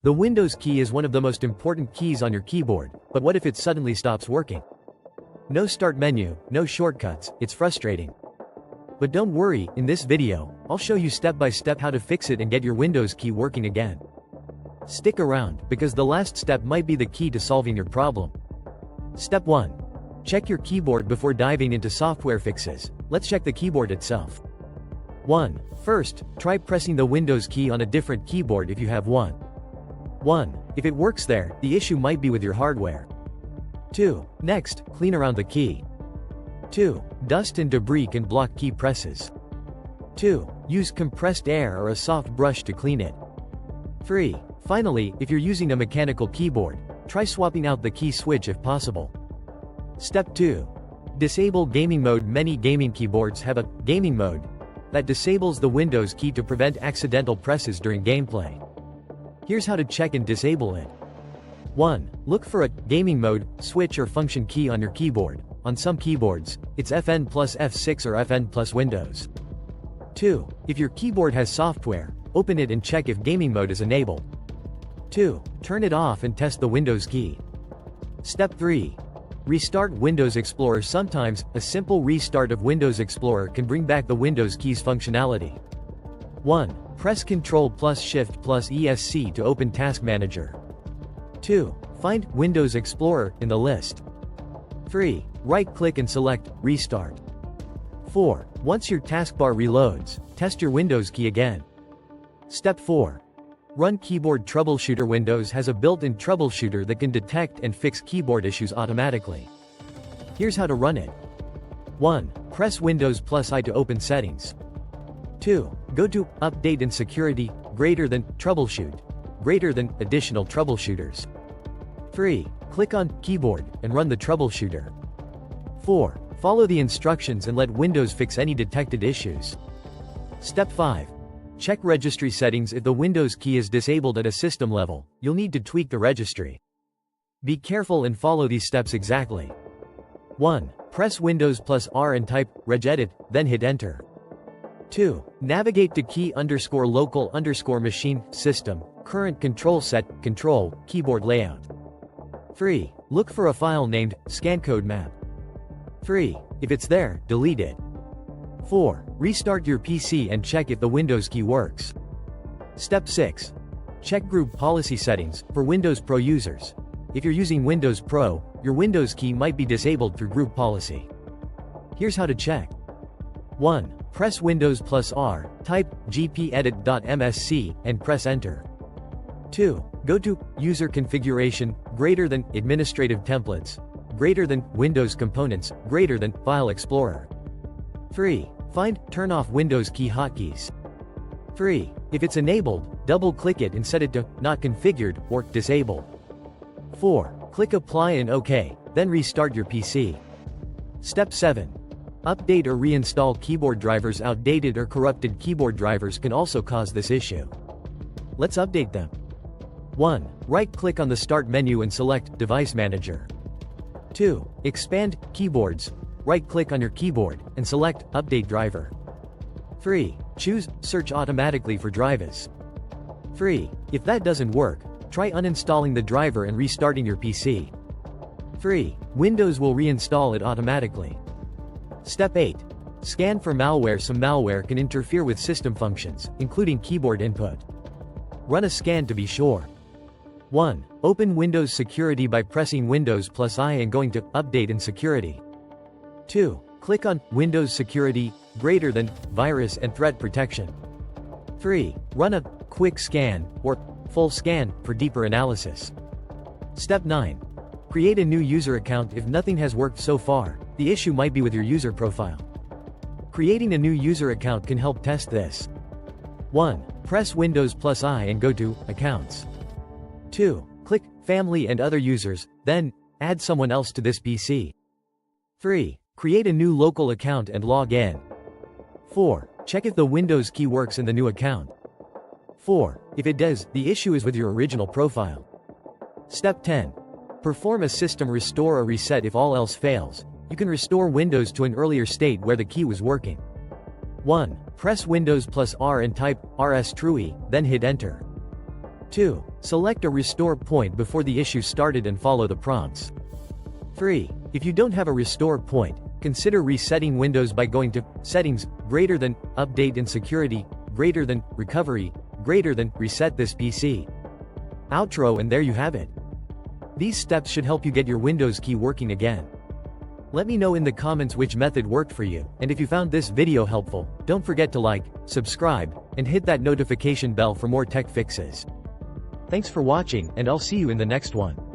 The Windows key is one of the most important keys on your keyboard, but what if it suddenly stops working? No start menu, no shortcuts, it's frustrating. But don't worry, in this video, I'll show you step by step how to fix it and get your Windows key working again. Stick around, because the last step might be the key to solving your problem. Step 1. Check your keyboard before diving into software fixes. Let's check the keyboard itself. 1. First, try pressing the Windows key on a different keyboard if you have one. 1. If it works there, the issue might be with your hardware. 2. Next, clean around the key. 2. Dust and debris can block key presses. 2. Use compressed air or a soft brush to clean it. 3. Finally, if you're using a mechanical keyboard, try swapping out the key switch if possible. Step 2. Disable gaming mode. Many gaming keyboards have a gaming mode that disables the Windows key to prevent accidental presses during gameplay. Here's how to check and disable it. 1. Look for a gaming mode switch or function key on your keyboard. On some keyboards, it's FN plus F6 or FN plus Windows. 2. If your keyboard has software, open it and check if gaming mode is enabled. 2. Turn it off and test the Windows key. Step 3. Restart Windows Explorer. Sometimes, a simple restart of Windows Explorer can bring back the Windows key's functionality. 1. Press Ctrl plus Shift plus ESC to open Task Manager. 2. Find Windows Explorer in the list. 3. Right-click and select Restart. 4. Once your taskbar reloads, test your Windows key again. Step 4. Run Keyboard Troubleshooter. Windows has a built-in troubleshooter that can detect and fix keyboard issues automatically. Here's how to run it. 1. Press Windows plus I to open Settings. 2. Go to Update and Security, greater than Troubleshoot, greater than Additional Troubleshooters. 3. Click on Keyboard and run the troubleshooter. 4. Follow the instructions and let Windows fix any detected issues. Step 5. Check registry settings. If the Windows key is disabled at a system level, you'll need to tweak the registry. Be careful and follow these steps exactly. 1. Press Windows plus R and type regedit, then hit enter. 2. Navigate to key_local_machine system, current control set, control, keyboard layout. 3. Look for a file named scancode map. 3. If it's there, delete it. 4. Restart your PC and check if the Windows key works. Step 6. Check Group Policy Settings for Windows Pro users. If you're using Windows Pro, your Windows key might be disabled through Group Policy. Here's how to check. 1. Press Windows plus R, type gpedit.msc, and press Enter. 2. Go to User Configuration, greater than Administrative Templates, greater than Windows Components, greater than File Explorer. 3. Find Turn off Windows key hotkeys. 3. If it's enabled, double-click it and set it to Not Configured or Disabled. 4. Click Apply and OK, then restart your PC. Step 7. Update or reinstall keyboard drivers. Outdated or corrupted keyboard drivers can also cause this issue. Let's update them. 1. Right-click on the Start menu and select Device Manager. 2. Expand Keyboards. Right-click on your keyboard and select Update Driver. 3. Choose Search automatically for drivers. 3. If that doesn't work, try uninstalling the driver and restarting your PC. 3. Windows will reinstall it automatically. Step 8. Scan for malware. Some malware can interfere with system functions, including keyboard input. Run a scan to be sure. 1. Open Windows Security by pressing Windows plus I and going to Update and Security. 2. Click on Windows Security, greater than Virus and Threat Protection. 3. Run a quick scan or full scan for deeper analysis. Step 9. Create a new user account. If nothing has worked so far, the issue might be with your user profile. Creating a new user account can help test this. 1. Press Windows plus I and go to Accounts. 2. Click Family and Other Users, then add someone else to this PC. 3. Create a new local account and log in. 4. Check if the Windows key works in the new account. 4. If it does, the issue is with your original profile. Step 10. Perform a system restore or reset. If all else fails, you can restore Windows to an earlier state where the key was working. 1. Press Windows plus R and type rstrui, then hit enter. 2. Select a restore point before the issue started and follow the prompts. 3. If you don't have a restore point, consider resetting Windows by going to Settings, greater than, Update and Security, greater than, Recovery, greater than, Reset this PC. Outro, and there you have it. These steps should help you get your Windows key working again. Let me know in the comments which method worked for you, and if you found this video helpful, don't forget to like, subscribe, and hit that notification bell for more tech fixes. Thanks for watching, and I'll see you in the next one.